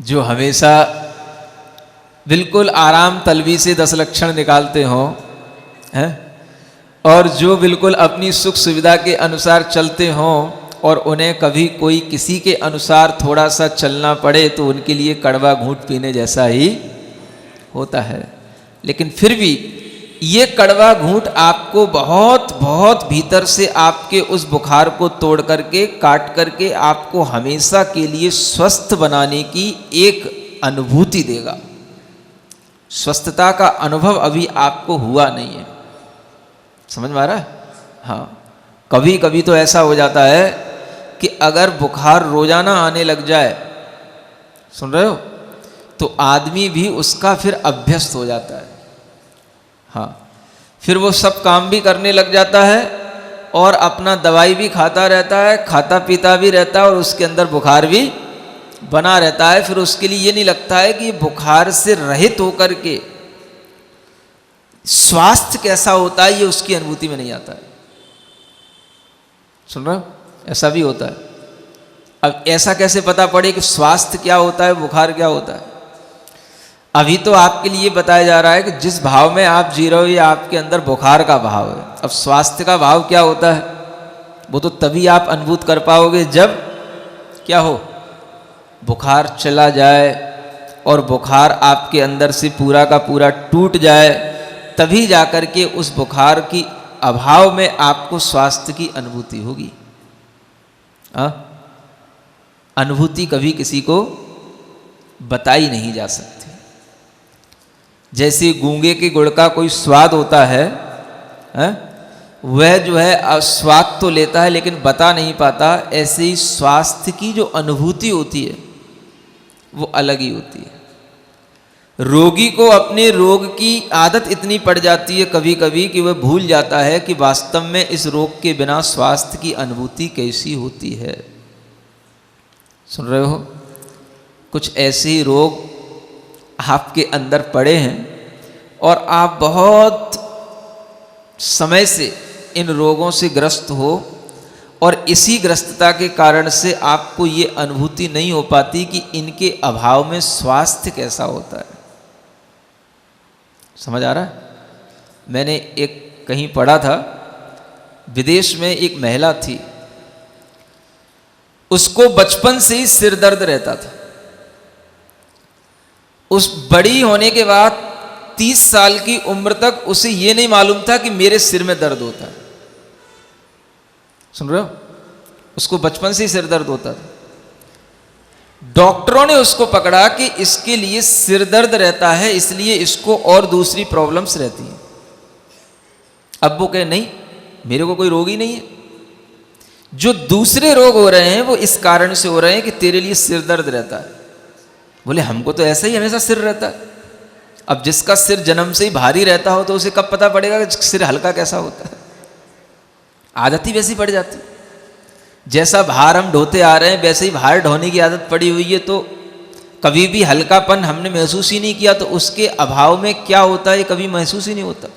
जो हमेशा बिल्कुल आराम तलबी से 10 लक्षण निकालते हों, हैं, और जो बिल्कुल अपनी सुख सुविधा के अनुसार चलते हों और उन्हें कभी कोई किसी के अनुसार थोड़ा सा चलना पड़े तो उनके लिए कड़वा घूंट पीने जैसा ही होता है। लेकिन फिर भी ये कड़वा घूंट आपको बहुत बहुत भीतर से आपके उस बुखार को तोड़ करके काट करके आपको हमेशा के लिए स्वस्थ बनाने की एक अनुभूति देगा। स्वस्थता का अनुभव अभी आपको हुआ नहीं है, समझ में आ रहा है? हाँ, कभी कभी तो ऐसा हो जाता है कि अगर बुखार रोजाना आने लग जाए, सुन रहे हो, तो आदमी भी उसका फिर अभ्यस्त हो जाता है। हाँ, फिर वो सब काम भी करने लग जाता है और अपना दवाई भी खाता रहता है, खाता पीता भी रहता है और उसके अंदर बुखार भी बना रहता है। फिर उसके लिए ये नहीं लगता है कि बुखार से रहित होकर के स्वास्थ्य कैसा होता है, ये उसकी अनुभूति में नहीं आता है। सुन रहे हो, ऐसा भी होता है। अब ऐसा कैसे पता पड़े कि स्वास्थ्य क्या होता है, बुखार क्या होता है? अभी तो आपके लिए बताया जा रहा है कि जिस भाव में आप जी रहे हो ये आपके अंदर बुखार का भाव है। अब स्वास्थ्य का भाव क्या होता है वो तो तभी आप अनुभूत कर पाओगे जब क्या हो, बुखार चला जाए और बुखार आपके अंदर से पूरा का पूरा टूट जाए, तभी जाकर के उस बुखार की अभाव में आपको स्वास्थ्य की अनुभूति होगी। अनुभूति कभी किसी को बताई नहीं जा सकती। जैसे गूंगे के गुड़ का कोई स्वाद होता है, वह जो है स्वाद तो लेता है लेकिन बता नहीं पाता, ऐसे ही स्वास्थ्य की जो अनुभूति होती है वो अलग ही होती है। रोगी को अपने रोग की आदत इतनी पड़ जाती है कभी कभी कि वह भूल जाता है कि वास्तव में इस रोग के बिना स्वास्थ्य की अनुभूति कैसी होती है। सुन रहे हो, कुछ ऐसे ही रोग आपके अंदर पड़े हैं और आप बहुत समय से इन रोगों से ग्रस्त हो और इसी ग्रस्तता के कारण से आपको ये अनुभूति नहीं हो पाती कि इनके अभाव में स्वास्थ्य कैसा होता है। समझ आ रहा है? मैंने एक कहीं पढ़ा था, विदेश में एक महिला थी, उसको बचपन से ही सिर दर्द रहता था। उस बड़ी होने के बाद 30 साल की उम्र तक उसे ये नहीं मालूम था कि मेरे सिर में दर्द होता है। सुन रहे हो, उसको बचपन से ही सिर दर्द होता था। डॉक्टरों ने उसको पकड़ा कि इसके लिए सिर दर्द रहता है, इसलिए इसको और दूसरी प्रॉब्लम्स रहती हैं। अब वो कहे नहीं, मेरे को कोई रोग ही नहीं है, जो दूसरे रोग हो रहे हैं वो इस कारण से हो रहे हैं कि तेरे लिए सिर दर्द रहता है। बोले हमको तो ऐसा ही हमेशा सिर रहता है। अब जिसका सिर जन्म से ही भारी रहता हो तो उसे कब पता पड़ेगा कि सिर हल्का कैसा होता है? आदत ही वैसी पड़ जाती। जैसा भार हम ढोते आ रहे हैं वैसे ही भार ढोने की आदत पड़ी हुई है, तो कभी भी हल्कापन हमने महसूस ही नहीं किया, तो उसके अभाव में क्या होता है कभी महसूस ही नहीं होता।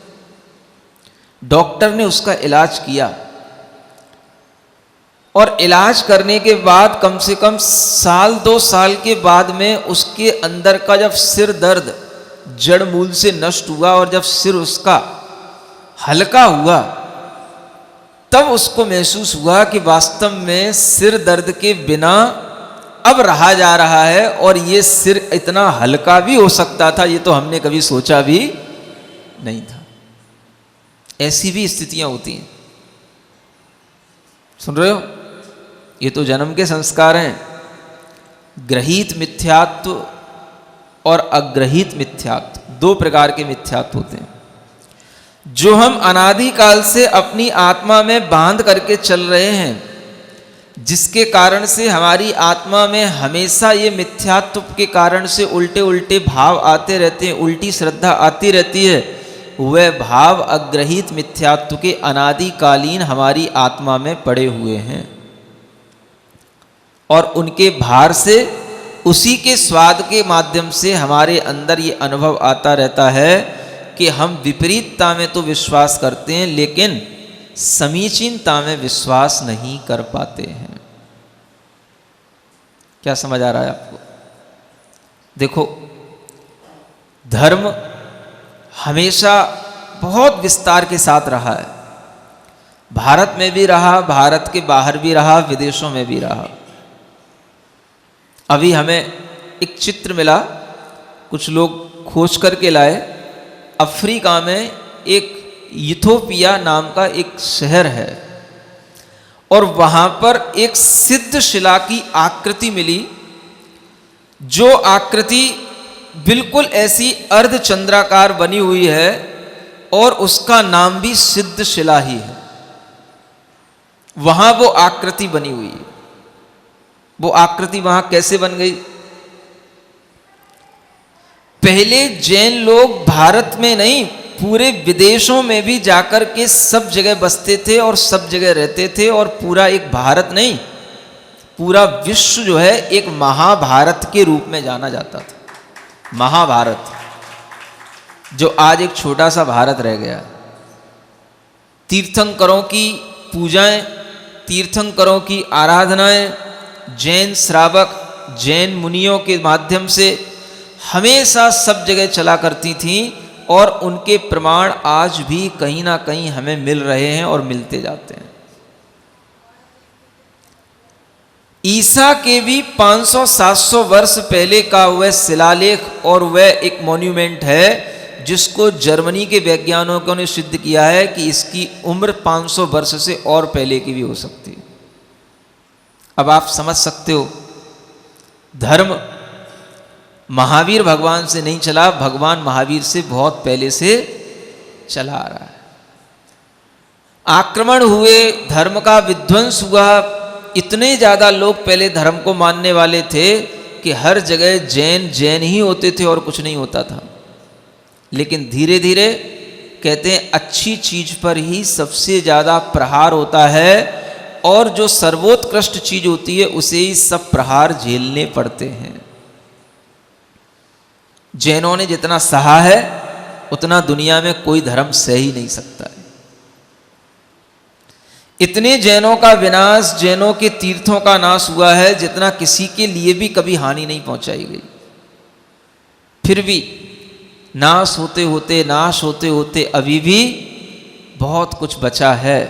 डॉक्टर ने उसका इलाज किया और इलाज करने के बाद कम से कम 1-2 साल के बाद में उसके अंदर का जब सिर दर्द जड़ मूल से नष्ट हुआ और जब सिर उसका हल्का हुआ, तब उसको महसूस हुआ कि वास्तव में सिर दर्द के बिना अब रहा जा रहा है और ये सिर इतना हल्का भी हो सकता था, ये तो हमने कभी सोचा भी नहीं था। ऐसी भी स्थितियां होती हैं। सुन रहे हो, ये तो जन्म के संस्कार हैं। ग्रहीत मिथ्यात्व और अग्रहीत मिथ्यात्व, 2 प्रकार के मिथ्यात्व होते हैं, जो हम अनादिकाल से अपनी आत्मा में बांध करके चल रहे हैं, जिसके कारण से हमारी आत्मा में हमेशा ये मिथ्यात्व के कारण से उल्टे उल्टे भाव आते रहते हैं, उल्टी श्रद्धा आती रहती है। वह भाव अग्रहीत मिथ्यात्व के अनादिकालीन हमारी आत्मा में पड़े हुए हैं और उनके भार से, उसी के स्वाद के माध्यम से हमारे अंदर ये अनुभव आता रहता है कि हम विपरीतता में तो विश्वास करते हैं लेकिन समीचीनता में विश्वास नहीं कर पाते हैं। क्या समझ आ रहा है आपको? देखो, धर्म हमेशा बहुत विस्तार के साथ रहा है। भारत में भी रहा, भारत के बाहर भी रहा, विदेशों में भी रहा। अभी हमें एक चित्र मिला, कुछ लोग खोज करके लाए। अफ्रीका में एक इथोपिया नाम का एक शहर है और वहां पर एक सिद्ध शिला की आकृति मिली, जो आकृति बिल्कुल ऐसी अर्धचंद्राकार बनी हुई है और उसका नाम भी सिद्ध शिला ही है। वहां वो आकृति बनी हुई है। वो आकृति वहां कैसे बन गई? पहले जैन लोग भारत में नहीं, पूरे विदेशों में भी जाकर के सब जगह बसते थे और सब जगह रहते थे, और पूरा एक भारत नहीं, पूरा विश्व जो है एक महाभारत के रूप में जाना जाता था। महाभारत, जो आज एक छोटा सा भारत रह गया। तीर्थंकरों की पूजाएं, तीर्थंकरों की आराधनाएं, जैन श्रावक, जैन मुनियों के माध्यम से हमेशा सब जगह चला करती थीं, और उनके प्रमाण आज भी कहीं ना कहीं हमें मिल रहे हैं और मिलते जाते हैं। ईसा के भी 500-700 वर्ष पहले का वह शिलालेख और वह एक मॉन्यूमेंट है जिसको जर्मनी के वैज्ञानिकों ने सिद्ध किया है कि इसकी उम्र 500 वर्ष से और पहले की भी हो सकती है। अब आप समझ सकते हो, धर्म महावीर भगवान से नहीं चला, भगवान महावीर से बहुत पहले से चला आ रहा है। आक्रमण हुए, धर्म का विध्वंस हुआ, इतने ज़्यादा लोग पहले धर्म को मानने वाले थे कि हर जगह जैन जैन ही होते थे और कुछ नहीं होता था। लेकिन धीरे धीरे कहते हैं अच्छी चीज पर ही सबसे ज़्यादा प्रहार होता है, और जो सर्वोत्कृष्ट चीज होती है उसे ही सब प्रहार झेलने पड़ते हैं। जैनों ने जितना सहा है उतना दुनिया में कोई धर्म सह ही नहीं सकता है। इतने जैनों का विनाश, जैनों के तीर्थों का नाश हुआ है जितना किसी के लिए भी कभी हानि नहीं पहुंचाई गई। फिर भी नाश होते होते अभी भी बहुत कुछ बचा है।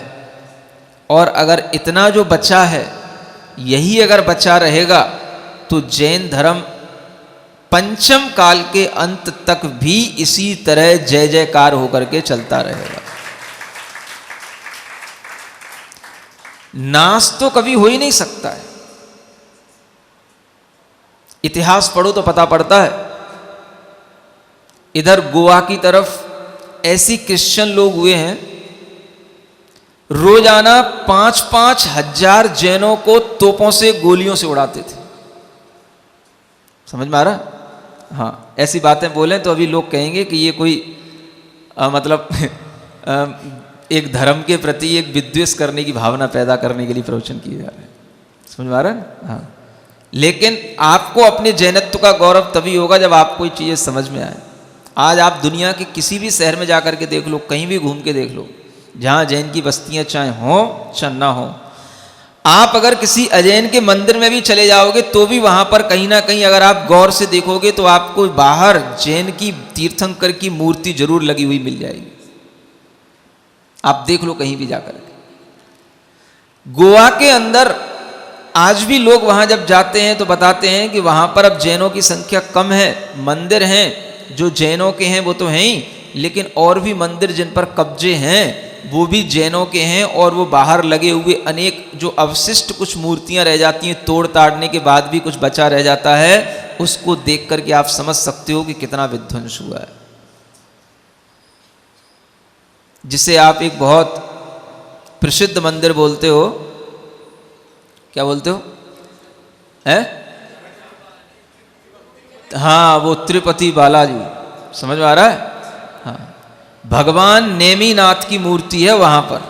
और अगर इतना जो बचा है यही अगर बचा रहेगा तो जैन धर्म पंचम काल के अंत तक भी इसी तरह जय जयकार होकर के चलता रहेगा। नाश तो कभी हो ही नहीं सकता है। इतिहास पढ़ो तो पता पड़ता है। इधर गोवा की तरफ ऐसी क्रिश्चियन लोग हुए हैं, रोजाना 5-5 हजार जैनों को तोपों से, गोलियों से उड़ाते थे। समझ में आ रहा? हाँ, ऐसी बातें बोलें तो अभी लोग कहेंगे कि ये कोई मतलब एक धर्म के प्रति एक विद्वेष करने की भावना पैदा करने के लिए प्रवचन किए जा रहे हैं। समझ में आ रहा है? हाँ, लेकिन आपको अपने जैनत्व का गौरव तभी होगा जब आपको ये चीज़ें समझ में आए। आज आप दुनिया के किसी भी शहर में जाकर के देख लो, कहीं भी घूम के देख लो, जहाँ जैन की बस्तियाँ चाहे हों चाहे ना हो, आप अगर किसी अजैन के मंदिर में भी चले जाओगे तो भी वहाँ पर कहीं ना कहीं अगर आप गौर से देखोगे तो आपको बाहर जैन की तीर्थंकर की मूर्ति जरूर लगी हुई मिल जाएगी। आप देख लो कहीं भी जाकर के। गोवा के अंदर आज भी लोग वहाँ जब जाते हैं तो बताते हैं कि वहाँ पर अब जैनों की संख्या कम है। मंदिर हैं जो जैनों के हैं वो तो हैं ही, लेकिन और भी मंदिर जिन पर कब्जे हैं वो भी जैनों के हैं, और वो बाहर लगे हुए अनेक जो अवशिष्ट कुछ मूर्तियां रह जाती हैं, तोड़ ताड़ने के बाद भी कुछ बचा रह जाता है, उसको देख करके आप समझ सकते हो कि कितना विध्वंस हुआ है। जिसे आप एक बहुत प्रसिद्ध मंदिर बोलते हो, क्या बोलते हो? हैं? हाँ, वो तिरुपति बालाजी। समझ में आ रहा है? हाँ, भगवान नेमीनाथ की मूर्ति है वहां पर,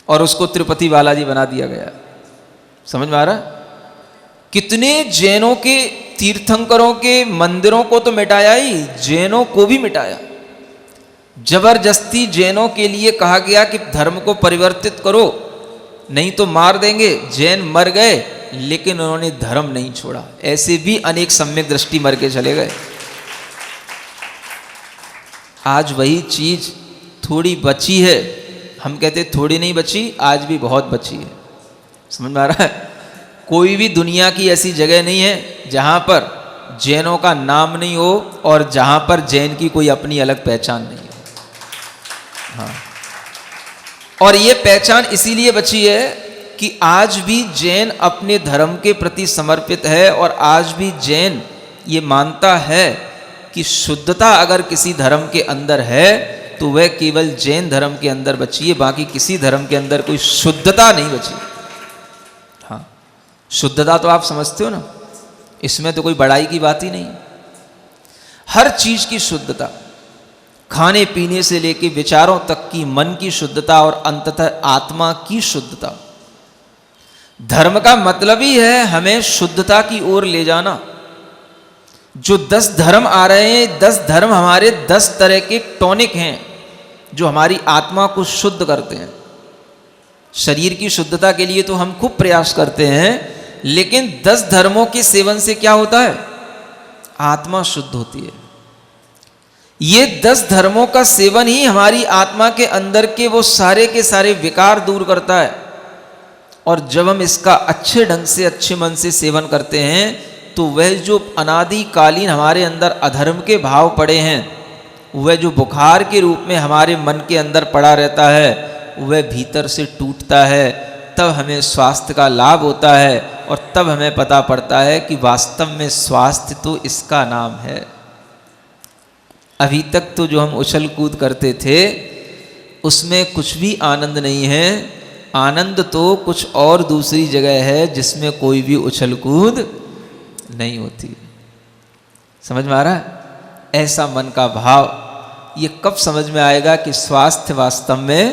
और उसको तिरुपति बालाजी बना दिया गया। समझ में आ रहा है? कितने जैनों के तीर्थंकरों के मंदिरों को तो मिटाया ही, जैनों को भी मिटाया। जबरदस्ती जैनों के लिए कहा गया कि धर्म को परिवर्तित करो, नहीं तो मार देंगे। जैन मर गए लेकिन उन्होंने धर्म नहीं छोड़ा। ऐसे भी अनेक सम्यक दृष्टि मर के चले गए। आज वही चीज थोड़ी बची है। हम कहते थोड़ी नहीं बची, आज भी बहुत बची है। समझ में आ रहा है? कोई भी दुनिया की ऐसी जगह नहीं है जहां पर जैनों का नाम नहीं हो और जहां पर जैन की कोई अपनी अलग पहचान नहीं हो। हाँ, और ये पहचान इसीलिए बची है कि आज भी जैन अपने धर्म के प्रति समर्पित है और आज भी जैन ये मानता है कि शुद्धता अगर किसी धर्म के अंदर है तो वह केवल जैन धर्म के अंदर बची है, बाकी किसी धर्म के अंदर कोई शुद्धता नहीं बची। हाँ, शुद्धता तो आप समझते हो ना, इसमें तो कोई बड़ाई की बात ही नहीं। हर चीज की शुद्धता, खाने पीने से लेके विचारों तक की, मन की शुद्धता और अंततः आत्मा की शुद्धता। धर्म का मतलब ही है हमें शुद्धता की ओर ले जाना। जो 10 धर्म आ रहे हैं, 10 धर्म हमारे 10 तरह के टॉनिक हैं जो हमारी आत्मा को शुद्ध करते हैं। शरीर की शुद्धता के लिए तो हम खूब प्रयास करते हैं, लेकिन 10 धर्मों के सेवन से क्या होता है? आत्मा शुद्ध होती है। ये 10 धर्मों का सेवन ही हमारी आत्मा के अंदर के वो सारे के सारे विकार दूर करता है। और जब हम इसका अच्छे ढंग से, अच्छे मन से सेवन करते हैं तो वह जो अनादिकालीन हमारे अंदर अधर्म के भाव पड़े हैं, वह जो बुखार के रूप में हमारे मन के अंदर पड़ा रहता है, वह भीतर से टूटता है। तब हमें स्वास्थ्य का लाभ होता है और तब हमें पता पड़ता है कि वास्तव में स्वास्थ्य तो इसका नाम है। अभी तक तो जो हम उछल कूद करते थे उसमें कुछ भी आनंद नहीं है। आनंद तो कुछ और दूसरी जगह है जिसमें कोई भी उछल कूद नहीं होती। समझ में आ रहा है? ऐसा मन का भाव ये कब समझ में आएगा कि स्वास्थ्य वास्तव में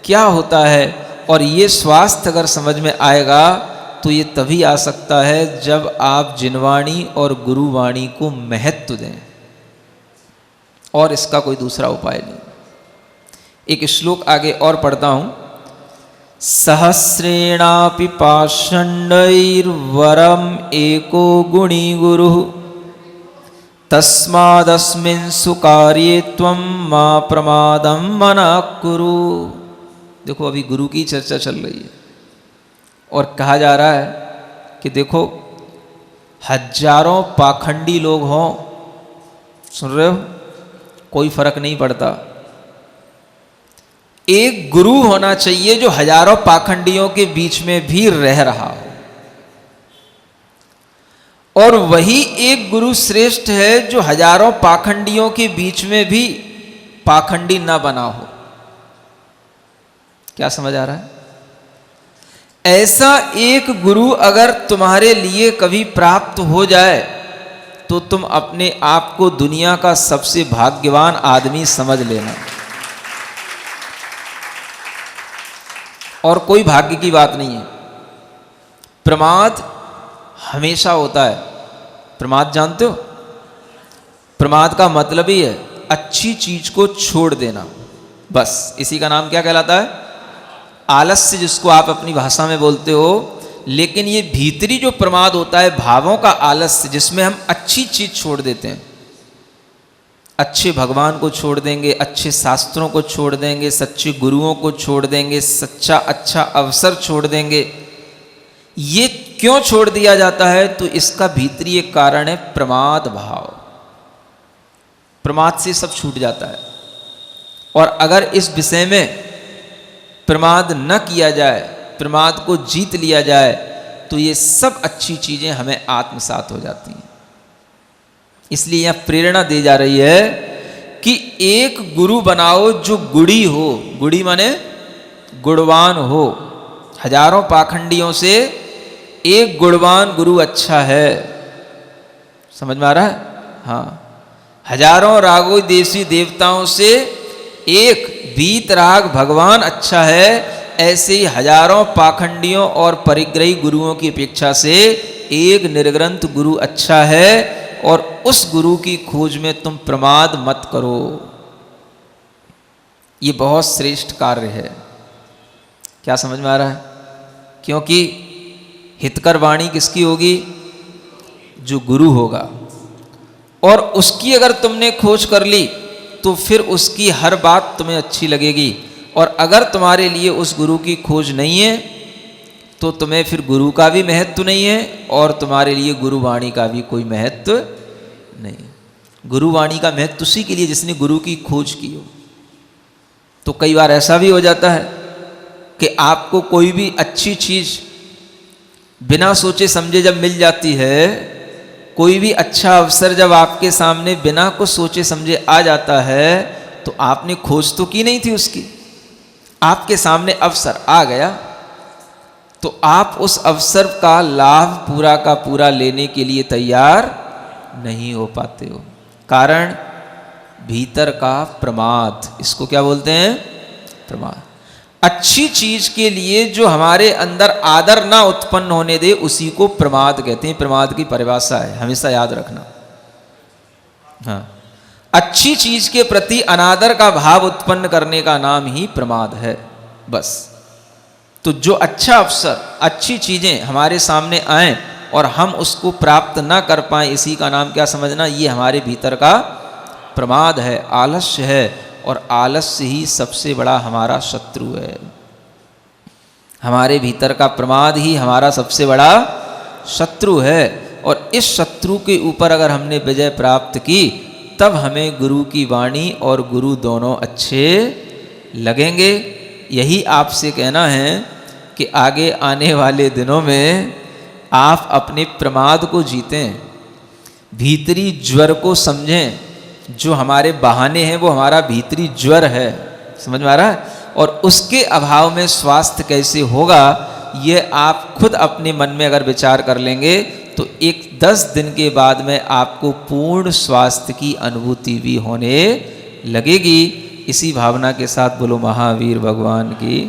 क्या होता है। और ये स्वास्थ्य अगर समझ में आएगा तो ये तभी आ सकता है जब आप जिनवाणी और गुरुवाणी को महत्व दें, और इसका कोई दूसरा उपाय नहीं। एक श्लोक आगे और पढ़ता हूं। सहस्रेणापि पाषण्डैर्वरम एको गुणी गुरु तस्मादस्मिन् सुकार्ये त्वं मा प्रमादं मना कुरु। देखो, अभी गुरु की चर्चा चल रही है और कहा जा रहा है कि देखो, हजारों पाखंडी लोग हों, सुन रहे हो, कोई फर्क नहीं पड़ता। एक गुरु होना चाहिए जो हजारों पाखंडियों के बीच में भी रह रहा हो, और वही एक गुरु श्रेष्ठ है जो हजारों पाखंडियों के बीच में भी पाखंडी ना बना हो। क्या समझ आ रहा है? ऐसा एक गुरु अगर तुम्हारे लिए कभी प्राप्त हो जाए तो तुम अपने आप को दुनिया का सबसे भाग्यवान आदमी समझ लेना। और कोई भाग्य की बात नहीं है। प्रमाद हमेशा होता है। प्रमाद जानते हो? प्रमाद का मतलब ही है अच्छी चीज को छोड़ देना, बस। इसी का नाम क्या कहलाता है? आलस्य, जिसको आप अपनी भाषा में बोलते हो। लेकिन ये भीतरी जो प्रमाद होता है, भावों का आलस्य, जिसमें हम अच्छी चीज छोड़ देते हैं। अच्छे भगवान को छोड़ देंगे, अच्छे शास्त्रों को छोड़ देंगे, सच्चे गुरुओं को छोड़ देंगे, सच्चा अच्छा अवसर छोड़ देंगे। ये क्यों छोड़ दिया जाता है? तो इसका भीतरी एक कारण है प्रमाद भाव। प्रमाद से सब छूट जाता है। और अगर इस विषय में प्रमाद न किया जाए, प्रमाद को जीत लिया जाए, तो ये सब अच्छी चीजें हमें आत्मसात हो जाती हैं। इसलिए यह प्रेरणा दी जा रही है कि एक गुरु बनाओ जो गुड़ी हो। गुड़ी माने गुणवान हो। हजारों पाखंडियों से एक गुणवान गुरु अच्छा है। समझ में आ रहा है? हाँ, हजारों रागो देसी देवताओं से एक वीतराग भगवान अच्छा है। ऐसे ही हजारों पाखंडियों और परिग्रही गुरुओं की अपेक्षा से एक निर्ग्रंथ गुरु अच्छा है। और उस गुरु की खोज में तुम प्रमाद मत करो। ये बहुत श्रेष्ठ कार्य है। क्या समझ में आ रहा है? क्योंकि हितकर वाणी किसकी होगी? जो गुरु होगा। और उसकी अगर तुमने खोज कर ली तो फिर उसकी हर बात तुम्हें अच्छी लगेगी। और अगर तुम्हारे लिए उस गुरु की खोज नहीं है तो तुम्हें फिर गुरु का भी महत्व नहीं है और तुम्हारे लिए गुरुवाणी का भी कोई महत्व नहीं। गुरुवाणी का महत्व उसी के लिए जिसने गुरु की खोज की हो। तो कई बार ऐसा भी हो जाता है कि आपको कोई भी अच्छी चीज़ बिना सोचे समझे जब मिल जाती है, कोई भी अच्छा अवसर जब आपके सामने बिना कुछ सोचे समझे आ जाता है, तो आपने खोज तो की नहीं थी उसकी, आपके सामने अवसर आ गया तो आप उस अवसर का लाभ पूरा का पूरा लेने के लिए तैयार नहीं हो पाते हो। कारण भीतर का प्रमाद। इसको क्या बोलते हैं? प्रमाद। अच्छी चीज के लिए जो हमारे अंदर आदर ना उत्पन्न होने दे उसी को प्रमाद कहते हैं। प्रमाद की परिभाषा है, हमेशा याद रखना। हाँ, अच्छी चीज के प्रति अनादर का भाव उत्पन्न करने का नाम ही प्रमाद है, बस। तो जो अच्छा अवसर, अच्छी चीजें हमारे सामने आए और हम उसको प्राप्त ना कर पाए, इसी का नाम क्या समझना? ये हमारे भीतर का प्रमाद है, आलस्य है। और आलस्य ही सबसे बड़ा हमारा शत्रु है। हमारे भीतर का प्रमाद ही हमारा सबसे बड़ा शत्रु है। और इस शत्रु के ऊपर अगर हमने विजय प्राप्त की तब हमें गुरु की वाणी और गुरु दोनों अच्छे लगेंगे। यही आपसे कहना है कि आगे आने वाले दिनों में आप अपने प्रमाद को जीतें, भीतरी ज्वर को समझें। जो हमारे बहाने हैं वो हमारा भीतरी ज्वर है, समझ में आ रहा है? और उसके अभाव में स्वास्थ्य कैसे होगा ये आप खुद अपने मन में अगर विचार कर लेंगे तो 10 दिन के बाद में आपको पूर्ण स्वास्थ्य की अनुभूति भी होने लगेगी। इसी भावना के साथ बोलो महावीर भगवान की